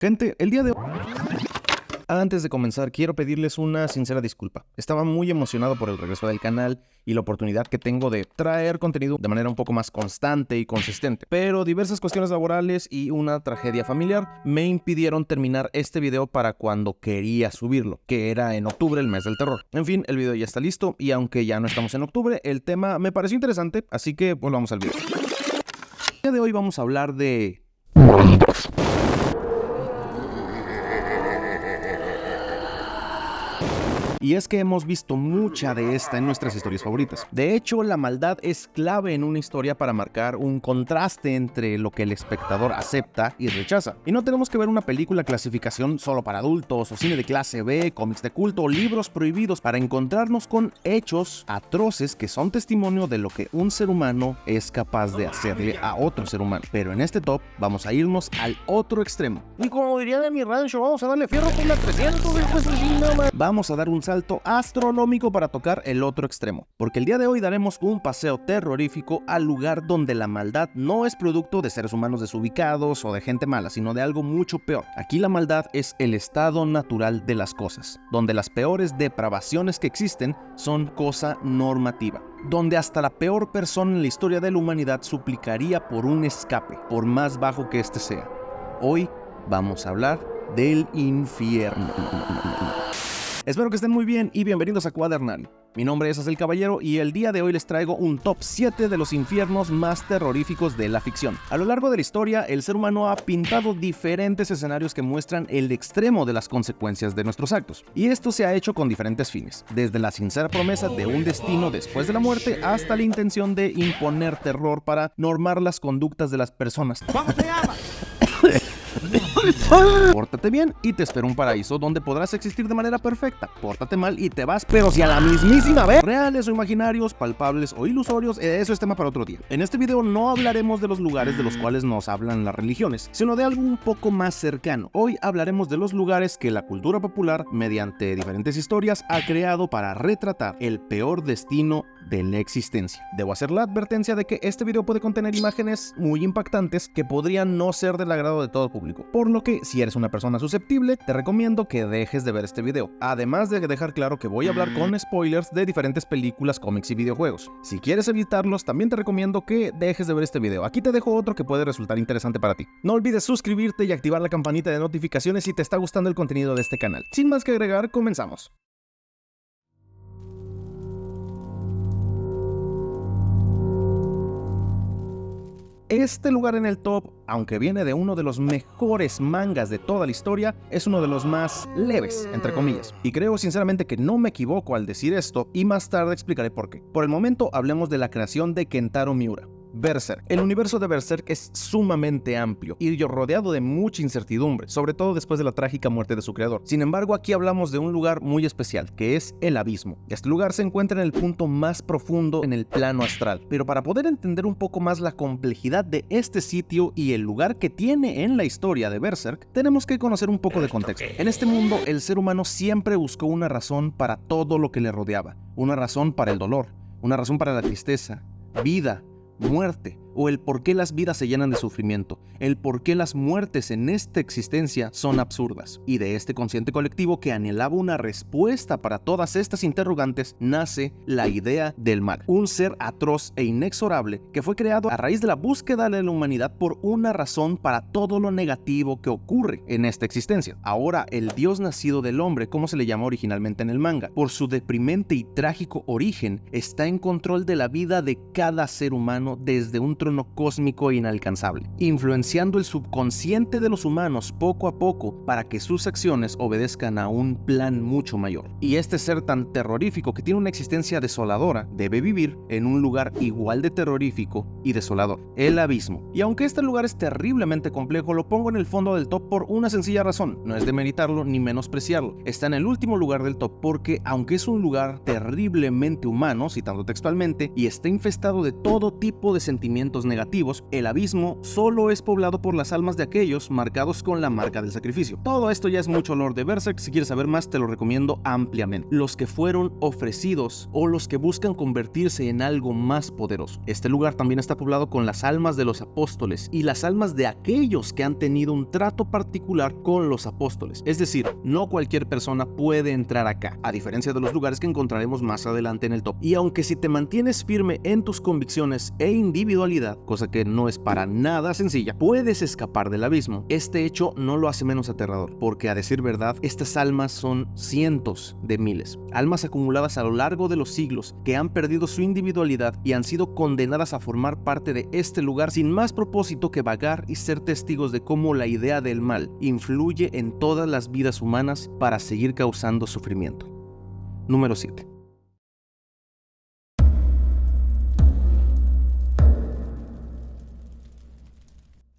Gente, el día de hoy, antes de comenzar, quiero pedirles una sincera disculpa. Estaba muy emocionado por el regreso del canal y la oportunidad que tengo de traer contenido de manera un poco más constante y consistente. Pero diversas cuestiones laborales y una tragedia familiar me impidieron terminar este video para cuando quería subirlo, que era en octubre, el mes del terror. En fin, el video ya está listo y aunque ya no estamos en octubre, el tema me pareció interesante, así que volvamos al video. El día de hoy vamos a hablar de... Y es que hemos visto mucha de esta en nuestras historias favoritas. De hecho, la maldad es clave en una historia para marcar un contraste entre lo que el espectador acepta y rechaza. Y no tenemos que ver una película clasificación solo para adultos, o cine de clase B, cómics de culto, o libros prohibidos para encontrarnos con hechos atroces que son testimonio de lo que un ser humano es capaz de hacerle a otro ser humano. Pero en este top vamos a irnos al otro extremo. Y como diría de mi rancho, vamos a darle fierro con la 300, vamos a dar un salto astronómico para tocar el otro extremo, porque el día de hoy daremos un paseo terrorífico al lugar donde la maldad no es producto de seres humanos desubicados o de gente mala, sino de algo mucho peor. Aquí la maldad es el estado natural de las cosas, donde las peores depravaciones que existen son cosa normativa, donde hasta la peor persona en la historia de la humanidad suplicaría por un escape, por más bajo que este sea. Hoy vamos a hablar del infierno. Espero que estén muy bien y bienvenidos a Cuadernario. Mi nombre es Azel Caballero y el día de hoy les traigo un top 7 de los infiernos más terroríficos de la ficción. A lo largo de la historia, el ser humano ha pintado diferentes escenarios que muestran el extremo de las consecuencias de nuestros actos. Y esto se ha hecho con diferentes fines, desde la sincera promesa de un destino después de la muerte hasta la intención de imponer terror para normar las conductas de las personas. ¿Cómo se llama? Pórtate bien y te espera un paraíso donde podrás existir de manera perfecta. Pórtate mal y te vas, pero si a la mismísima vez. Reales o imaginarios, palpables o ilusorios, eso es tema para otro día. En este video no hablaremos de los lugares de los cuales nos hablan las religiones, sino de algo un poco más cercano. Hoy hablaremos de los lugares que la cultura popular, mediante diferentes historias, ha creado para retratar el peor destino de la existencia. Debo hacer la advertencia de que este video puede contener imágenes muy impactantes que podrían no ser del agrado de todo el público, por lo que si eres una persona susceptible, te recomiendo que dejes de ver este video, además de dejar claro que voy a hablar con spoilers de diferentes películas, cómics y videojuegos. Si quieres evitarlos, también te recomiendo que dejes de ver este video. Aquí te dejo otro que puede resultar interesante para ti. No olvides suscribirte y activar la campanita de notificaciones si te está gustando el contenido de este canal. Sin más que agregar, comenzamos. Este lugar en el top, aunque viene de uno de los mejores mangas de toda la historia, es uno de los más leves, entre comillas. Y creo sinceramente que no me equivoco al decir esto, y más tarde explicaré por qué. Por el momento hablemos de la creación de Kentaro Miura. Berserk. El universo de Berserk es sumamente amplio y rodeado de mucha incertidumbre, sobre todo después de la trágica muerte de su creador. Sin embargo, aquí hablamos de un lugar muy especial, que es el abismo. Este lugar se encuentra en el punto más profundo en el plano astral, pero para poder entender un poco más la complejidad de este sitio y el lugar que tiene en la historia de Berserk, tenemos que conocer un poco de contexto. En este mundo, el ser humano siempre buscó una razón para todo lo que le rodeaba, una razón para el dolor, una razón para la tristeza, vida, muerte, o el por qué las vidas se llenan de sufrimiento, el por qué las muertes en esta existencia son absurdas. Y de este consciente colectivo que anhelaba una respuesta para todas estas interrogantes, nace la idea del mal, un ser atroz e inexorable que fue creado a raíz de la búsqueda de la humanidad por una razón para todo lo negativo que ocurre en esta existencia. Ahora, el dios nacido del hombre, como se le llama originalmente en el manga, por su deprimente y trágico origen, está en control de la vida de cada ser humano desde un trono cósmico e inalcanzable, influenciando el subconsciente de los humanos poco a poco para que sus acciones obedezcan a un plan mucho mayor. Y este ser tan terrorífico que tiene una existencia desoladora debe vivir en un lugar igual de terrorífico y desolador, el abismo. Y aunque este lugar es terriblemente complejo, lo pongo en el fondo del top por una sencilla razón: no es demeritarlo ni menospreciarlo. Está en el último lugar del top porque, aunque es un lugar terriblemente humano, citando textualmente, y está infestado de todo tipo de sentimientos sentimientos negativos, el abismo solo es poblado por las almas de aquellos marcados con la marca del sacrificio. Todo esto ya es mucho lore de Berserk, si quieres saber más te lo recomiendo ampliamente. Los que fueron ofrecidos o los que buscan convertirse en algo más poderoso. Este lugar también está poblado con las almas de los apóstoles y las almas de aquellos que han tenido un trato particular con los apóstoles. Es decir, no cualquier persona puede entrar acá, a diferencia de los lugares que encontraremos más adelante en el top. Y aunque si te mantienes firme en tus convicciones e individualidad, cosa que no es para nada sencilla, puedes escapar del abismo, este hecho no lo hace menos aterrador, porque a decir verdad, estas almas son cientos de miles, almas acumuladas a lo largo de los siglos que han perdido su individualidad y han sido condenadas a formar parte de este lugar sin más propósito que vagar y ser testigos de cómo la idea del mal influye en todas las vidas humanas para seguir causando sufrimiento. Número 7.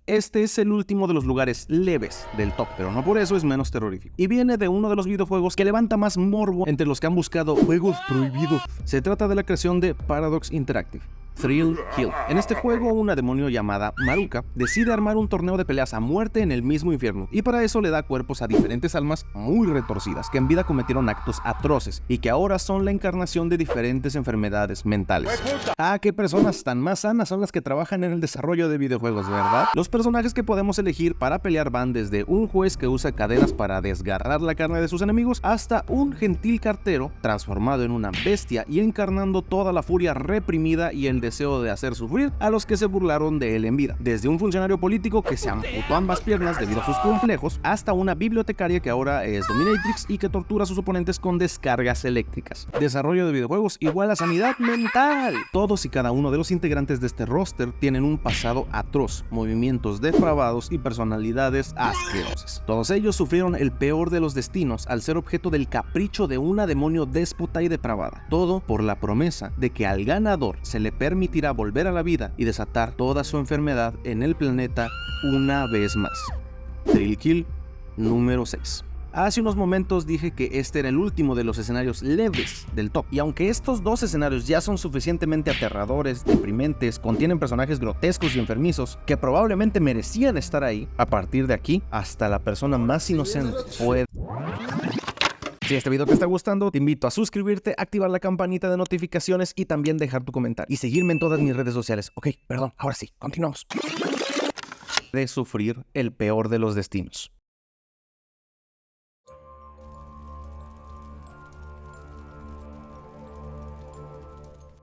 Este es el último de los lugares leves del top, pero no por eso es menos terrorífico. Y viene de uno de los videojuegos que levanta más morbo entre los que han buscado juegos prohibidos. Se trata de la creación de Paradox Interactive, Thrill Kill. En este juego, una demonio llamada Maruka decide armar un torneo de peleas a muerte en el mismo infierno, y para eso le da cuerpos a diferentes almas muy retorcidas que en vida cometieron actos atroces y que ahora son la encarnación de diferentes enfermedades mentales. Ah, qué personas tan más sanas son las que trabajan en el desarrollo de videojuegos, ¿verdad? Los personajes que podemos elegir para pelear van desde un juez que usa cadenas para desgarrar la carne de sus enemigos hasta un gentil cartero transformado en una bestia y encarnando toda la furia reprimida y el deseo de hacer sufrir a los que se burlaron de él en vida. Desde un funcionario político que se amputó ambas piernas debido a sus complejos, hasta una bibliotecaria que ahora es dominatrix y que tortura a sus oponentes con descargas eléctricas. Desarrollo de videojuegos igual a sanidad mental. Todos y cada uno de los integrantes de este roster tienen un pasado atroz, movimientos depravados y personalidades asquerosas. Todos ellos sufrieron el peor de los destinos al ser objeto del capricho de una demonio déspota y depravada. Todo por la promesa de que al ganador se le permitirá volver a la vida y desatar toda su enfermedad en el planeta una vez más. Thrill Kill número 6. Hace unos momentos dije que este era el último de los escenarios leves del top, y aunque estos dos escenarios ya son suficientemente aterradores, deprimentes, contienen personajes grotescos y enfermizos que probablemente merecían estar ahí, a partir de aquí hasta la persona más inocente puede... Si este video te está gustando, te invito a suscribirte, activar la campanita de notificaciones y también dejar tu comentario y seguirme en todas mis redes sociales. Ok, perdón, ahora sí, continuamos. De sufrir el peor de los destinos.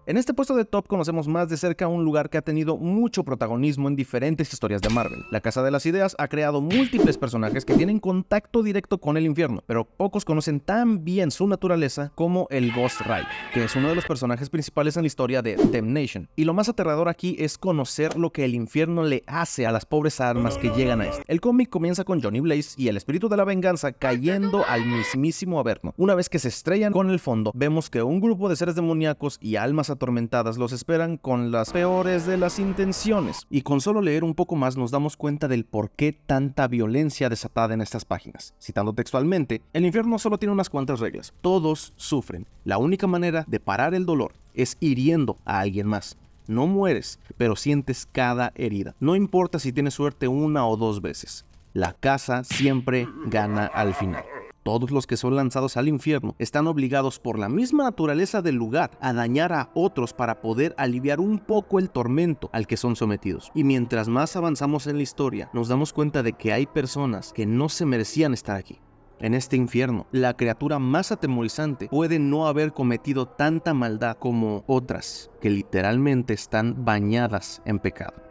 En este puesto de top conocemos más de cerca un lugar que ha tenido mucho protagonismo en diferentes historias de Marvel. La Casa de las Ideas ha creado múltiples personajes que tienen contacto directo con el infierno, pero pocos conocen tan bien su naturaleza como el Ghost Rider, que es uno de los personajes principales en la historia de Damnation. Y lo más aterrador aquí es conocer lo que el infierno le hace a las pobres almas que llegan a este. El cómic comienza con Johnny Blaze y el espíritu de la venganza cayendo al mismísimo Averno. Una vez que se estrellan con el fondo, vemos que un grupo de seres demoníacos y almas atormentadas los esperan con las peores de las intenciones. Y con solo leer un poco más nos damos cuenta del por qué tanta violencia desatada en estas páginas. Citando textualmente, el infierno solo tiene unas cuantas reglas. Todos sufren. La única manera de parar el dolor es hiriendo a alguien más. No mueres, pero sientes cada herida. No importa si tienes suerte una o dos veces. La casa siempre gana al final. Todos los que son lanzados al infierno están obligados por la misma naturaleza del lugar a dañar a otros para poder aliviar un poco el tormento al que son sometidos. Y mientras más avanzamos en la historia, nos damos cuenta de que hay personas que no se merecían estar aquí. En este infierno, la criatura más atemorizante puede no haber cometido tanta maldad como otras que literalmente están bañadas en pecado.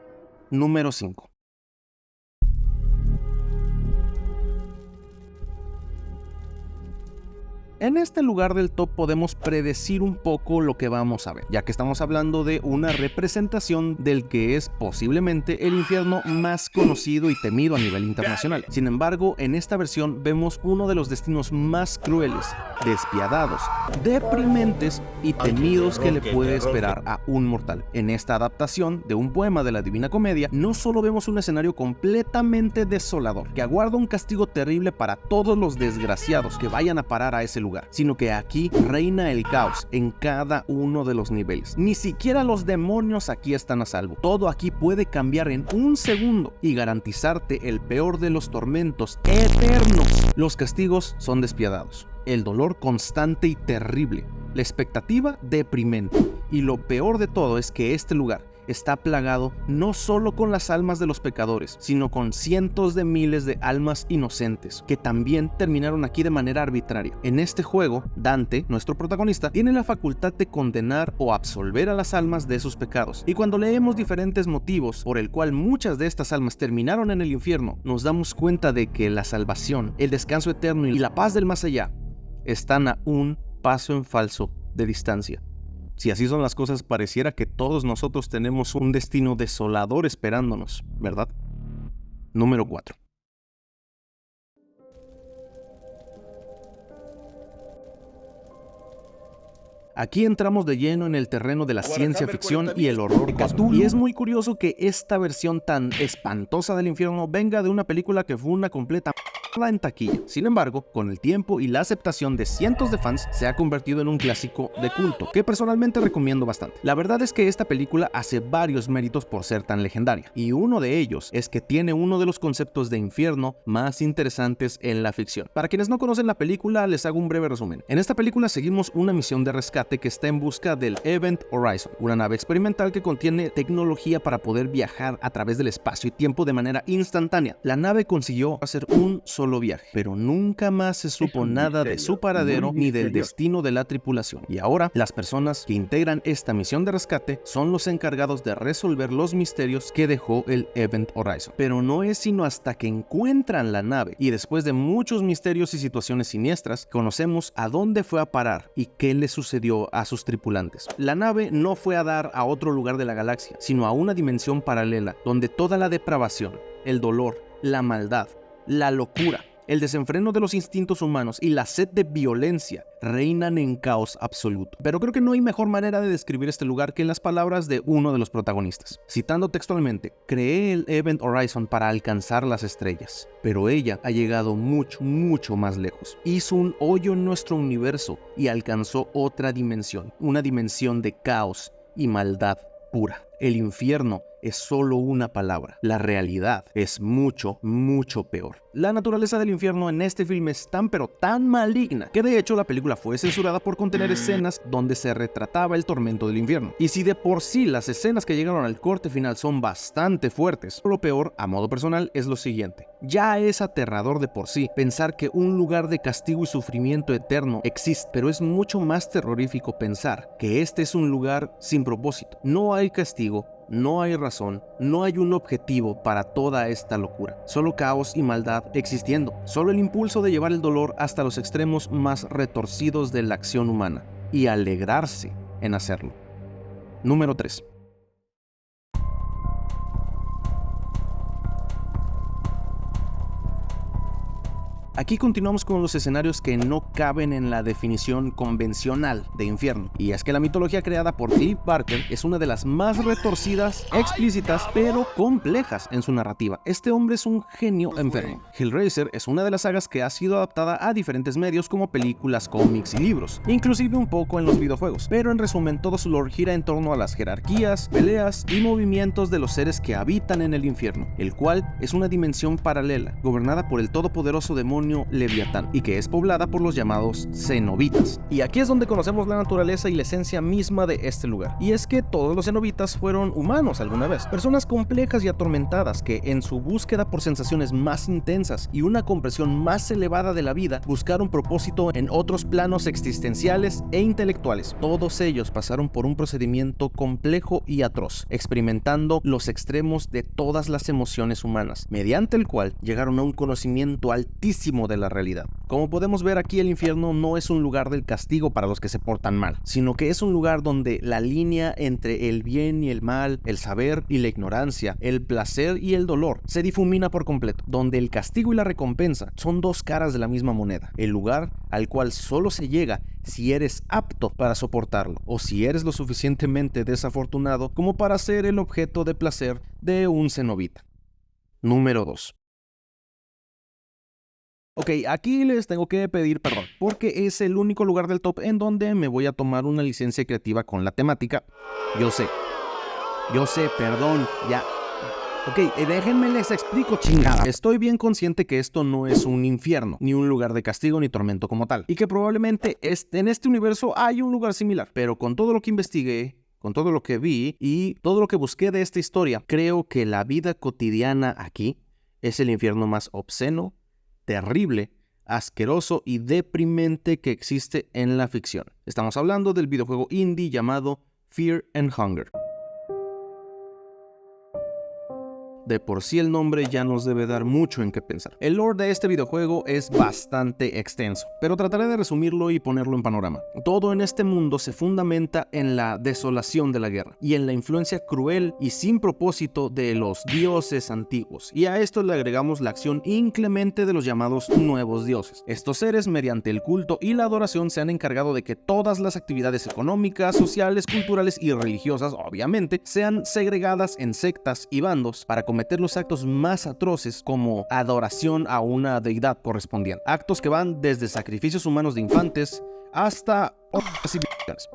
Número 5. En este lugar del top podemos predecir un poco lo que vamos a ver, ya que estamos hablando de una representación del que es posiblemente el infierno más conocido y temido a nivel internacional. Sin embargo, en esta versión vemos uno de los destinos más crueles, despiadados, deprimentes y temidos que le puede esperar a un mortal. En esta adaptación de un poema de la Divina Comedia, no solo vemos un escenario completamente desolador, que aguarda un castigo terrible para todos los desgraciados que vayan a parar a ese lugar, lugar, sino que aquí reina el caos en cada uno de los niveles. Ni siquiera los demonios aquí están a salvo. Todo aquí puede cambiar en un segundo y garantizarte el peor de los tormentos eternos. Los castigos son despiadados, el dolor constante y terrible, la expectativa deprimente. Y lo peor de todo es que este lugar está plagado no solo con las almas de los pecadores, sino con cientos de miles de almas inocentes, que también terminaron aquí de manera arbitraria. En este juego, Dante, nuestro protagonista, tiene la facultad de condenar o absolver a las almas de sus pecados. Y cuando leemos diferentes motivos por el cual muchas de estas almas terminaron en el infierno, nos damos cuenta de que la salvación, el descanso eterno y la paz del más allá están a un paso en falso de distancia. Si así son las cosas, pareciera que todos nosotros tenemos un destino desolador esperándonos, ¿verdad? Número 4. Aquí entramos de lleno en el terreno de la ciencia ficción y el horror cósmico. Y es muy curioso que esta versión tan espantosa del infierno venga de una película que fue una completa en taquilla. Sin embargo, con el tiempo y la aceptación de cientos de fans, se ha convertido en un clásico de culto, que personalmente recomiendo bastante. La verdad es que esta película hace varios méritos por ser tan legendaria, y uno de ellos es que tiene uno de los conceptos de infierno más interesantes en la ficción. Para quienes no conocen la película, les hago un breve resumen. En esta película seguimos una misión de rescate que está en busca del Event Horizon, una nave experimental que contiene tecnología para poder viajar a través del espacio y tiempo de manera instantánea. La nave consiguió hacer un solo viaje, pero nunca más se supo nada de su paradero ni del destino de la tripulación. Y ahora, las personas que integran esta misión de rescate son los encargados de resolver los misterios que dejó el Event Horizon. Pero no es sino hasta que encuentran la nave y después de muchos misterios y situaciones siniestras, conocemos a dónde fue a parar y qué le sucedió a sus tripulantes. La nave no fue a dar a otro lugar de la galaxia, sino a una dimensión paralela, donde toda la depravación, el dolor, la maldad, la locura, el desenfreno de los instintos humanos y la sed de violencia reinan en caos absoluto. Pero creo que no hay mejor manera de describir este lugar que en las palabras de uno de los protagonistas. Citando textualmente: "Creé el Event Horizon para alcanzar las estrellas, pero ella ha llegado mucho, mucho más lejos. Hizo un hoyo en nuestro universo y alcanzó otra dimensión, una dimensión de caos y maldad pura. El infierno es solo una palabra. La realidad es mucho, mucho peor". La naturaleza del infierno en este filme es tan pero tan maligna que de hecho la película fue censurada por contener escenas donde se retrataba el tormento del infierno. Y si de por sí las escenas que llegaron al corte final son bastante fuertes, lo peor, a modo personal, es lo siguiente. Ya es aterrador de por sí pensar que un lugar de castigo y sufrimiento eterno existe, pero es mucho más terrorífico pensar que este es un lugar sin propósito. No hay castigo, no hay razón, no hay un objetivo para toda esta locura. Solo caos y maldad existiendo. Solo el impulso de llevar el dolor hasta los extremos más retorcidos de la acción humana y alegrarse en hacerlo. Número 3. Aquí continuamos con los escenarios que no caben en la definición convencional de infierno. Y es que la mitología creada por Clive Barker es una de las más retorcidas, explícitas, pero complejas en su narrativa. Este hombre es un genio enfermo. Hellraiser es una de las sagas que ha sido adaptada a diferentes medios como películas, cómics y libros, inclusive un poco en los videojuegos. Pero en resumen, todo su lore gira en torno a las jerarquías, peleas y movimientos de los seres que habitan en el infierno, el cual es una dimensión paralela, gobernada por el todopoderoso demonio Leviatán, y que es poblada por los llamados cenobitas. Y aquí es donde conocemos la naturaleza y la esencia misma de este lugar. Y es que todos los cenobitas fueron humanos alguna vez, personas complejas y atormentadas que en su búsqueda por sensaciones más intensas y una comprensión más elevada de la vida, buscaron propósito en otros planos existenciales e intelectuales. Todos ellos pasaron por un procedimiento complejo y atroz, experimentando los extremos de todas las emociones humanas, mediante el cual llegaron a un conocimiento altísimo de la realidad. Como podemos ver aquí, el infierno no es un lugar del castigo para los que se portan mal, sino que es un lugar donde la línea entre el bien y el mal, el saber y la ignorancia, el placer y el dolor se difumina por completo, donde el castigo y la recompensa son dos caras de la misma moneda, el lugar al cual solo se llega si eres apto para soportarlo, o si eres lo suficientemente desafortunado como para ser el objeto de placer de un cenobita. Número 2. Ok, aquí les tengo que pedir perdón, porque es el único lugar del top en donde me voy a tomar una licencia creativa con la temática. Yo sé, perdón, ya. Ok, déjenme les explico, chingada. Estoy bien consciente que esto no es un infierno, ni un lugar de castigo ni tormento como tal, y que probablemente en este universo hay un lugar similar, pero con todo lo que investigué, con todo lo que vi y todo lo que busqué de esta historia, creo que la vida cotidiana aquí es el infierno más obsceno, terrible, asqueroso y deprimente que existe en la ficción. Estamos hablando del videojuego indie llamado Fear and Hunger. De por sí el nombre ya nos debe dar mucho en qué pensar. El lore de este videojuego es bastante extenso, pero trataré de resumirlo y ponerlo en panorama. Todo en este mundo se fundamenta en la desolación de la guerra y en la influencia cruel y sin propósito de los dioses antiguos, y a esto le agregamos la acción inclemente de los llamados nuevos dioses. Estos seres, mediante el culto y la adoración, se han encargado de que todas las actividades económicas, sociales, culturales y religiosas, obviamente, sean segregadas en sectas y bandos para cometer los actos más atroces, como adoración a una deidad correspondiente. Actos que van desde sacrificios humanos de infantes hasta civilizaciones.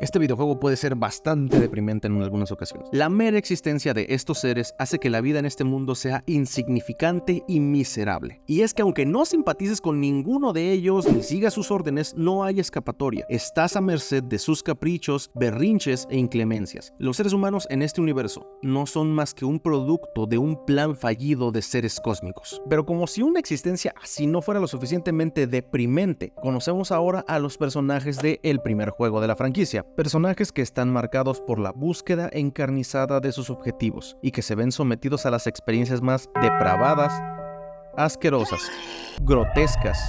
Este videojuego puede ser bastante deprimente en algunas ocasiones. La mera existencia de estos seres hace que la vida en este mundo sea insignificante y miserable. Y es que aunque no simpatices con ninguno de ellos ni sigas sus órdenes, no hay escapatoria. Estás a merced de sus caprichos, berrinches e inclemencias. Los seres humanos en este universo no son más que un producto de un plan fallido de seres cósmicos. Pero como si una existencia así no fuera lo suficientemente deprimente, conocemos ahora a los personajes del primer juego de la franquicia. Personajes que están marcados por la búsqueda encarnizada de sus objetivos y que se ven sometidos a las experiencias más depravadas, asquerosas, grotescas,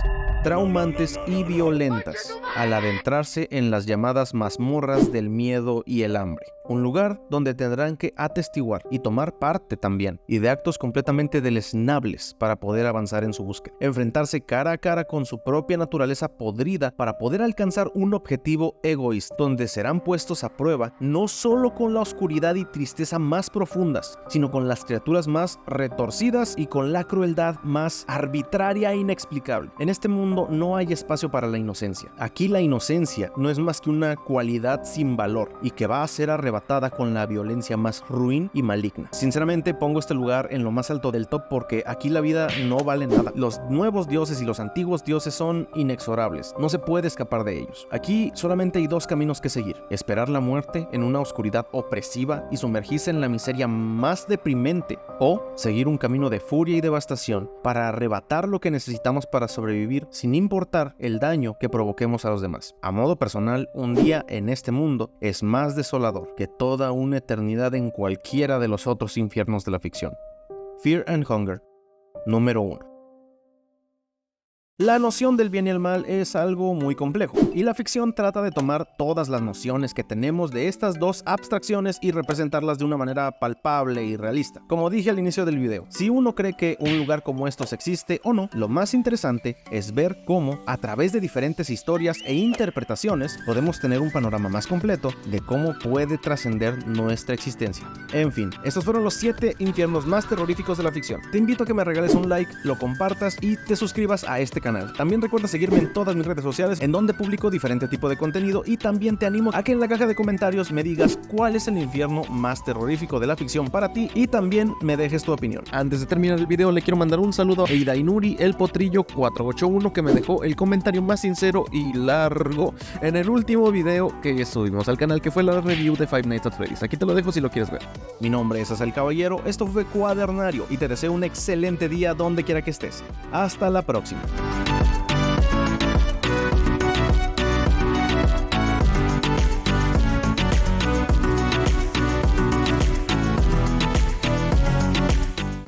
traumantes y violentas al adentrarse en las llamadas mazmorras del miedo y el hambre. Un lugar donde tendrán que atestiguar y tomar parte también, y de actos completamente deleznables para poder avanzar en su búsqueda. Enfrentarse cara a cara con su propia naturaleza podrida para poder alcanzar un objetivo egoísta, donde serán puestos a prueba no solo con la oscuridad y tristeza más profundas, sino con las criaturas más retorcidas y con la crueldad más arbitraria e inexplicable. En este mundo no hay espacio para la inocencia. Aquí la inocencia no es más que una cualidad sin valor y que va a ser arrebatada con la violencia más ruin y maligna. Sinceramente pongo este lugar en lo más alto del top porque aquí la vida no vale nada. Los nuevos dioses y los antiguos dioses son inexorables, no se puede escapar de ellos. Aquí solamente hay dos caminos que seguir: esperar la muerte en una oscuridad opresiva y sumergirse en la miseria más deprimente, o seguir un camino de furia y devastación para arrebatar lo que necesitamos para sobrevivir sin importar el daño que provoquemos a los demás. A modo personal, un día en este mundo es más desolador que toda una eternidad en cualquiera de los otros infiernos de la ficción. Fear and Hunger, número 1. La noción del bien y el mal es algo muy complejo, y la ficción trata de tomar todas las nociones que tenemos de estas dos abstracciones y representarlas de una manera palpable y realista. Como dije al inicio del video, si uno cree que un lugar como estos existe o no, lo más interesante es ver cómo, a través de diferentes historias e interpretaciones, podemos tener un panorama más completo de cómo puede trascender nuestra existencia. En fin, estos fueron los 7 infiernos más terroríficos de la ficción. Te invito a que me regales un like, lo compartas y te suscribas a este canal. También recuerda seguirme en todas mis redes sociales, en donde publico diferente tipo de contenido, y también te animo a que en la caja de comentarios me digas cuál es el infierno más terrorífico de la ficción para ti, y también me dejes tu opinión. Antes de terminar el video, le quiero mandar un saludo a Eidainuri el Potrillo 481, que me dejó el comentario más sincero y largo en el último video que subimos al canal, que fue la review de Five Nights at Freddy's. Aquí te lo dejo si lo quieres ver. Mi nombre es Azael Caballero, esto fue Cuadernario, y te deseo un excelente día donde quiera que estés. Hasta la próxima.